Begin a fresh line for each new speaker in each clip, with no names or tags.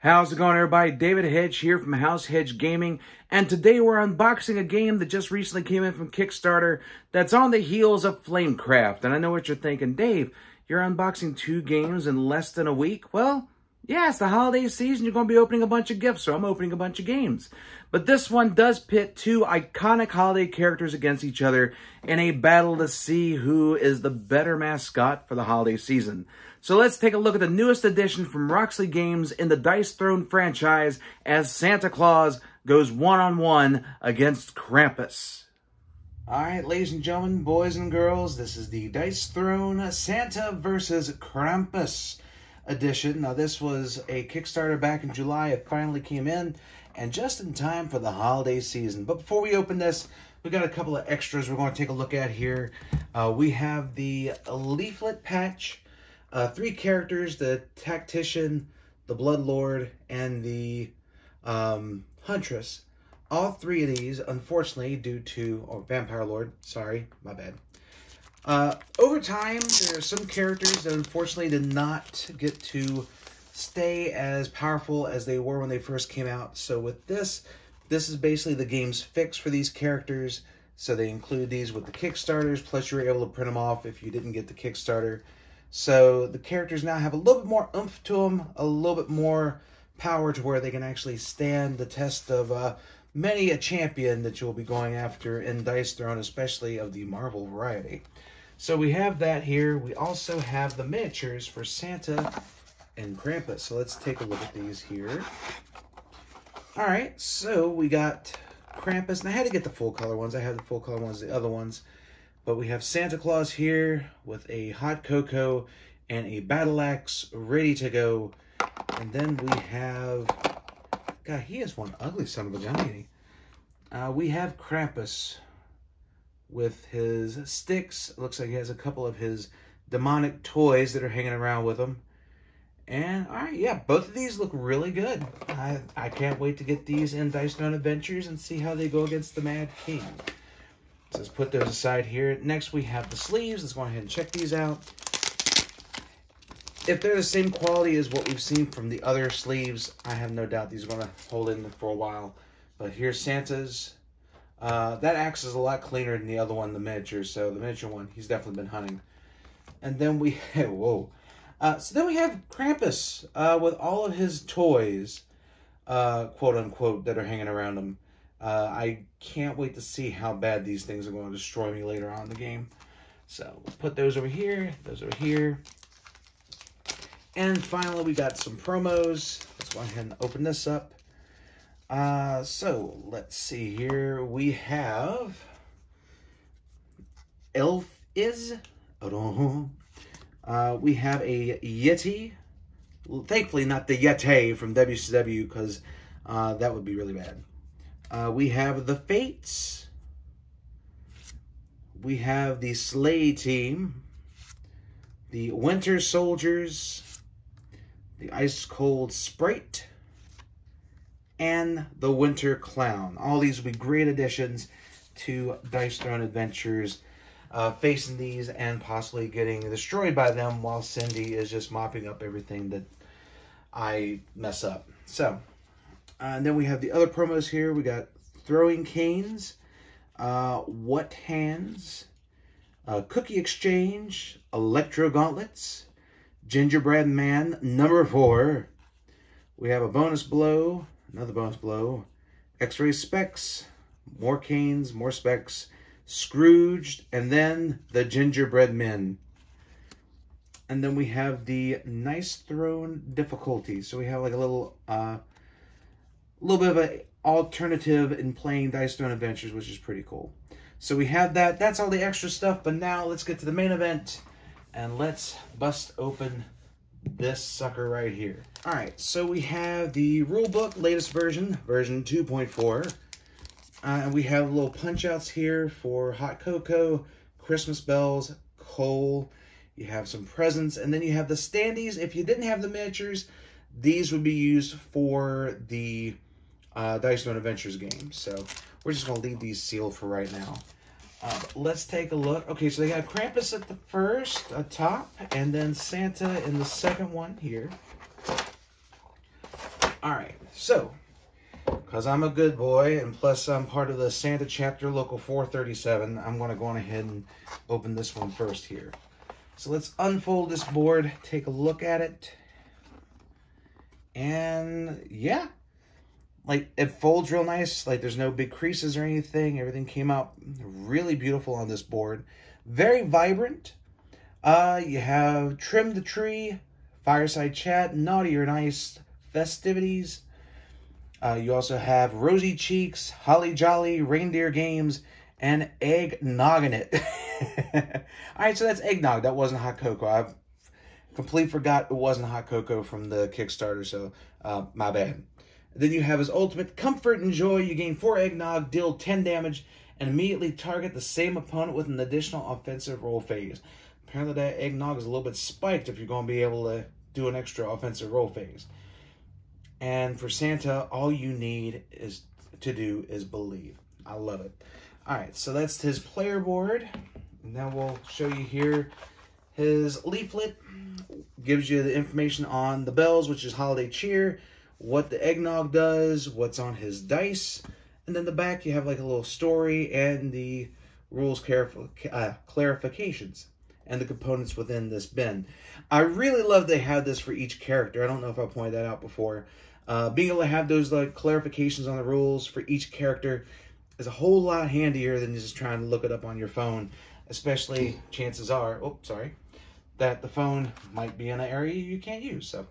How's it going, everybody? David Hedge here from House Hedge Gaming, and today we're unboxing a game that just recently came in from Kickstarter that's on the heels of Flamecraft. And I know what you're thinking, Dave, you're unboxing 2 games in less than a week? Well, yeah, it's the holiday season. You're going to be opening a bunch of gifts, so I'm opening a bunch of games. But this one does pit 2 iconic holiday characters against each other in a battle to see who is the better mascot for the holiday season. So let's take a look at the newest addition from Roxley Games in the Dice Throne franchise as Santa Claus goes one-on-one against Krampus. Alright, ladies and gentlemen, boys and girls, this is the Dice Throne Santa versus Krampus edition. Now, this was a Kickstarter back in July. It finally came in, and just in time for the holiday season. But before we open this, we got a couple of extras we're going to take a look at here. We have the leaflet patch. 3 characters, the Tactician, the Bloodlord, and the Huntress. All 3 of these, unfortunately, due to... Oh, Vampire Lord. Sorry, my bad. Over time, there are some characters that unfortunately did not get to stay as powerful as they were when they first came out. So with this is basically the game's fix for these characters. So they include these with the Kickstarters, plus you were able to print them off if you didn't get the Kickstarter. So the characters now have a little bit more oomph to them, a little bit more power to where they can actually stand the test of many a champion that you'll be going after in Dice Throne, especially of the Marvel variety. So we have that here. We also have the miniatures for Santa and Krampus. So let's take a look at these here. All right, so we got Krampus. And I had to get the full color ones. I have the full color ones, the other ones. But we have Santa Claus here with a hot cocoa and a battle axe ready to go. And then we have... God, he is one ugly son of a gun, ain't he? We have Krampus with his sticks. It looks like he has a couple of his demonic toys that are hanging around with him. And, alright, yeah, both of these look really good. I can't wait to get these in Dice Throne Adventures and see how they go against the Mad King. So let's put those aside here. Next, we have the sleeves. Let's go ahead and check these out. If they're the same quality as what we've seen from the other sleeves, I have no doubt these are going to hold in for a while. But here's Santa's. That axe is a lot cleaner than the other one, the miniature. So the miniature one, he's definitely been hunting. And then we have, whoa. So then we have Krampus with all of his toys, quote unquote, that are hanging around him. I can't wait to see how bad these things are going to destroy me later on in the game. So we'll put those over here, those over here. And finally, we got some promos. Let's go ahead and open this up. So let's see here. We have Elf is. We have a Yeti. Well, thankfully, not the Yeti from WCW, because that would be really bad. We have the Fates. We have the Sleigh Team. The Winter Soldiers. The Ice Cold Sprite. And the Winter Clown. All these will be great additions to Dice Throne Adventures. Facing these and possibly getting destroyed by them while Cindy is just mopping up everything that I mess up. So... and then we have the other promos here. We got Throwing Canes, What Hands, Cookie Exchange, Electro Gauntlets, Gingerbread Man #4. We have a bonus blow, another bonus blow, X-Ray Specs, more Canes, more Specs, Scrooged, and then the Gingerbread Men. And then we have the Nice Throne difficulty. So we have like a little bit of an alternative in playing Dice Throne Adventures, which is pretty cool. So we have that. That's all the extra stuff. But now let's get to the main event. And let's bust open this sucker right here. All right. So we have the rulebook, latest version, version 2.4. And we have little punch outs here for hot cocoa, Christmas bells, coal. You have some presents. And then you have the standees. If you didn't have the miniatures, these would be used for the Dice Throne Adventures game. So we're just going to leave these sealed for right now. Let's take a look. Okay, so they got Krampus at the first, top, and then Santa in the second one here. All right, so, because I'm a good boy, and plus I'm part of the Santa chapter, local 437, I'm going to go on ahead and open this one first here. So let's unfold this board, take a look at it, and yeah, like it folds real nice, like there's no big creases or anything. Everything came out really beautiful on this board. Very vibrant. You have Trim the Tree, Fireside Chat, Naughty or Nice, Festivities. You also have Rosy Cheeks, Holly Jolly, Reindeer Games, and Eggnog in it. All right, so that's eggnog. That wasn't hot cocoa. I completely forgot it wasn't hot cocoa from the Kickstarter, so my bad. Then you have his ultimate Comfort and Joy. You gain 4 eggnog, deal 10 damage, and immediately target the same opponent with an additional offensive roll phase. Apparently that eggnog is a little bit spiked if you're going to be able to do an extra offensive roll phase. And for Santa, all you need to do is believe. I love it. All right, so that's his player board. Now we'll show you here his leaflet. Gives you the information on the bells, which is Holiday Cheer, what the eggnog does, what's on his dice, and then the back you have like a little story and the rules clarifications and the components within this bin. I really love they have this for each character. I don't know if I pointed that out before. Being able to have those like clarifications on the rules for each character is a whole lot handier than just trying to look it up on your phone, especially chances are, that the phone might be in an area you can't use. So,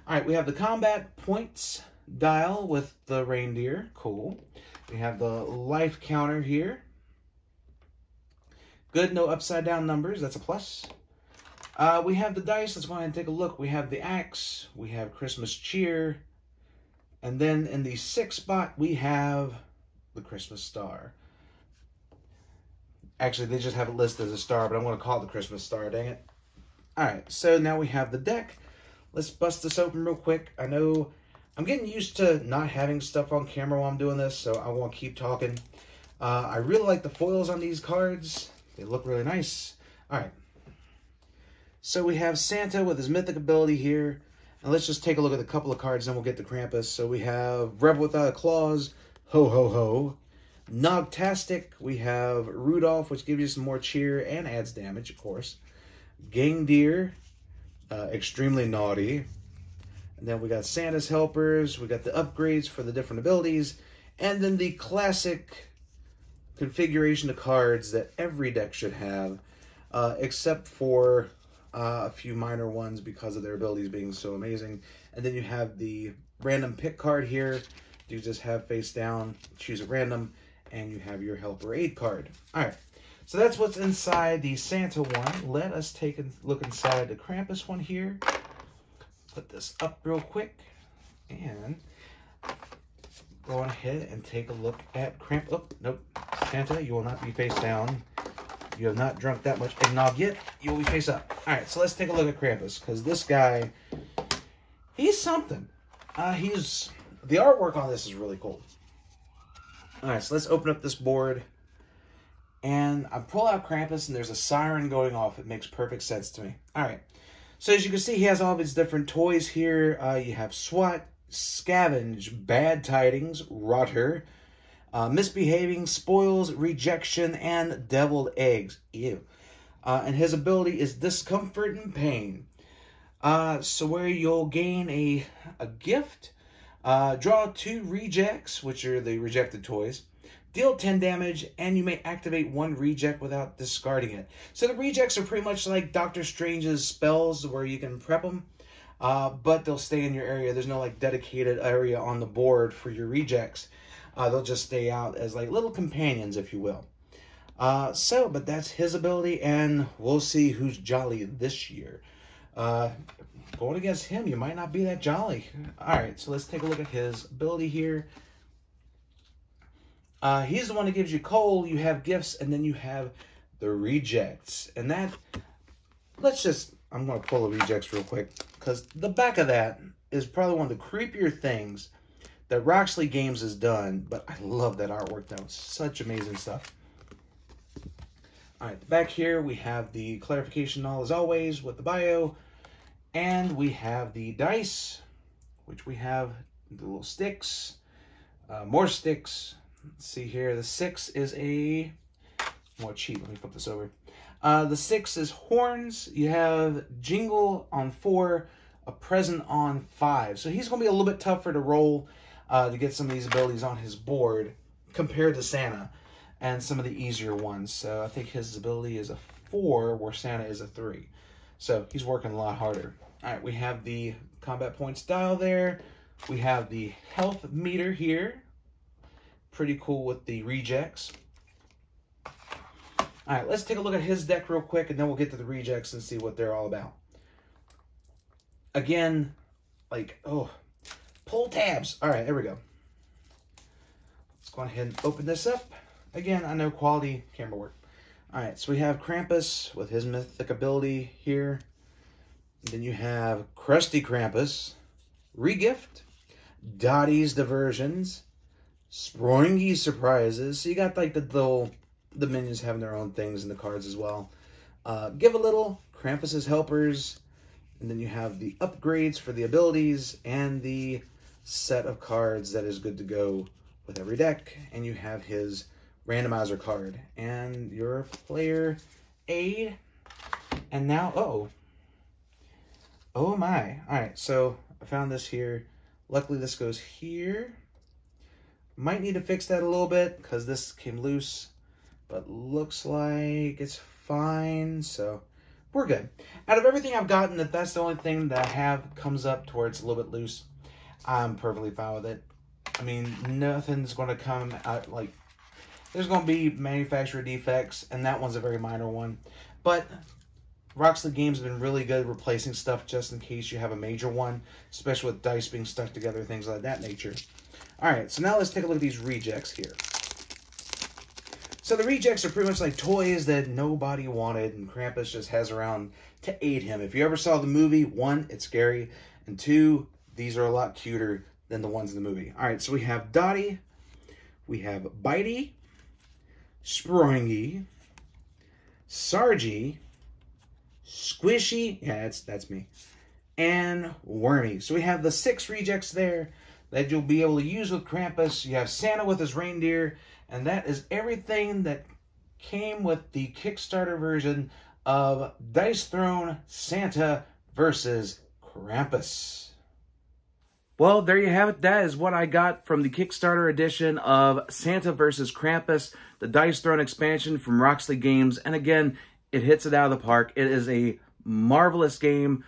all right, we have the combat points dial with the reindeer. Cool. We have the life counter here. Good, no upside down numbers. That's a plus. We have the dice. Let's go ahead and take a look. We have the axe. We have Christmas cheer. And then in the 6th spot, we have the Christmas star. Actually, they just have it listed as a star, but I'm going to call it the Christmas star, dang it. All right, so now we have the deck. Let's bust this open real quick. I know I'm getting used to not having stuff on camera while I'm doing this, so I want to keep talking. I really like the foils on these cards. They look really nice. All right. So we have Santa with his mythic ability here. And let's just take a look at a couple of cards, then we'll get to Krampus. So we have Rebel Without a Claws, Ho Ho Ho. Nogtastic, we have Rudolph, which gives you some more cheer and adds damage, of course. Gang Deer, Extremely Naughty. And then we got Santa's Helpers. We got the upgrades for the different abilities. And then the classic configuration of cards that every deck should have, except for a few minor ones because of their abilities being so amazing. And then you have the random pick card here. You just have face down, choose a random, and you have your helper aid card. All right, so that's what's inside the Santa one. Let us take a look inside the Krampus one here. Put this up real quick and go on ahead and take a look at Krampus. Oh, nope, Santa, you will not be face down. You have not drunk that much eggnog yet. You will be face up. All right, so let's take a look at Krampus, because this guy, he's something. The artwork on this is really cool. All right, so let's open up this board. And I pull out Krampus, and there's a siren going off. It makes perfect sense to me. All right, so as you can see, he has all of his different toys here. You have SWAT, Scavenge, Bad Tidings, Rotter, Misbehaving, Spoils, Rejection, and Deviled Eggs. Ew. And his ability is Discomfort and Pain. So where you'll gain a gift, draw 2 rejects, which are the rejected toys, deal 10 damage, and you may activate 1 reject without discarding it. So the rejects are pretty much like Doctor Strange's spells where you can prep them, but they'll stay in your area. There's no like dedicated area on the board for your rejects. They'll just stay out as like little companions, if you will. But that's his ability, and we'll see who's jolly this year. Going against him, you might not be that jolly. All right, so let's take a look at his ability here. He's the one that gives you coal, you have gifts, and then you have the rejects. And that, I'm going to pull the rejects real quick, because the back of that is probably one of the creepier things that Roxley Games has done, but I love that artwork. That was such amazing stuff. All right, back here we have the clarification all as always with the bio, and we have the dice, which we have The little sticks. More sticks. Let's see here. The 6 is a... More cheap. Let me flip this over. The 6 is horns. You have Jingle on 4, a present on 5. So he's going to be a little bit tougher to roll to get some of these abilities on his board compared to Santa and some of the easier ones. So I think his ability is a 4 where Santa is a 3. So he's working a lot harder. All right, we have the combat points dial there. We have the health meter here. Pretty cool with the rejects. All right, let's take a look at his deck real quick, and then we'll get to the rejects and see what they're all about. Again, like, oh, pull tabs. All right, there we go. Let's go ahead and open this up. Again, I know quality camera work. All right, so we have Krampus with his mythic ability here. Then you have Krusty Krampus, Regift, Dottie's Diversions, Springy's Surprises. So you got like the minions having their own things in the cards as well. Give a Little, Krampus's Helpers, and then you have the upgrades for the abilities and the set of cards that is good to go with every deck. And you have his randomizer card and your player aid. And now, oh my. All right, so I found this here. Luckily, this goes here. Might need to fix that a little bit because this came loose, but looks like it's fine, so we're good. Out of everything I've gotten, if that's the only thing that I have comes up to where it's a little bit loose, I'm perfectly fine with it. I mean, nothing's going to come out, like, there's going to be manufacturer defects, and that one's a very minor one. But Roxley Games have been really good at replacing stuff just in case you have a major one, especially with dice being stuck together, things like that nature. All right, so now let's take a look at these rejects here. So the rejects are pretty much like toys that nobody wanted, and Krampus just has around to aid him. If you ever saw the movie, 1, it's scary, and 2, these are a lot cuter than the ones in the movie. All right, so we have Dottie, we have Bitey, Springy, Sargy, Squishy, yeah, that's me, and Wormy. So we have the 6 rejects there that you'll be able to use with Krampus. You have Santa with his reindeer, and that is everything that came with the Kickstarter version of Dice Throne Santa versus Krampus. Well, there you have it. That is what I got from the Kickstarter edition of Santa vs. Krampus, the Dice Throne expansion from Roxley Games. And again, it hits it out of the park. It is a marvelous game.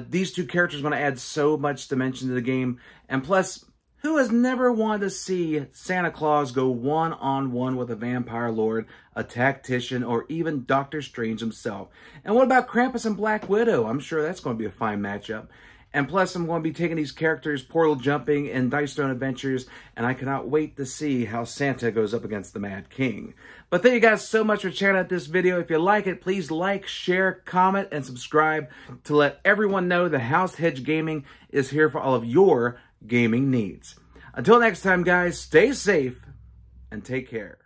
These 2 characters are going to add so much dimension to the game. And plus, who has never wanted to see Santa Claus go one-on-one with a vampire lord, a tactician, or even Doctor Strange himself? And what about Krampus and Black Widow? I'm sure that's going to be a fine matchup. And plus, I'm going to be taking these characters portal jumping in Dice Throne Adventures, and I cannot wait to see how Santa goes up against the Mad King. But thank you guys so much for checking out this video. If you like it, please like, share, comment, and subscribe to let everyone know that House Hedge Gaming is here for all of your gaming needs. Until next time, guys, stay safe and take care.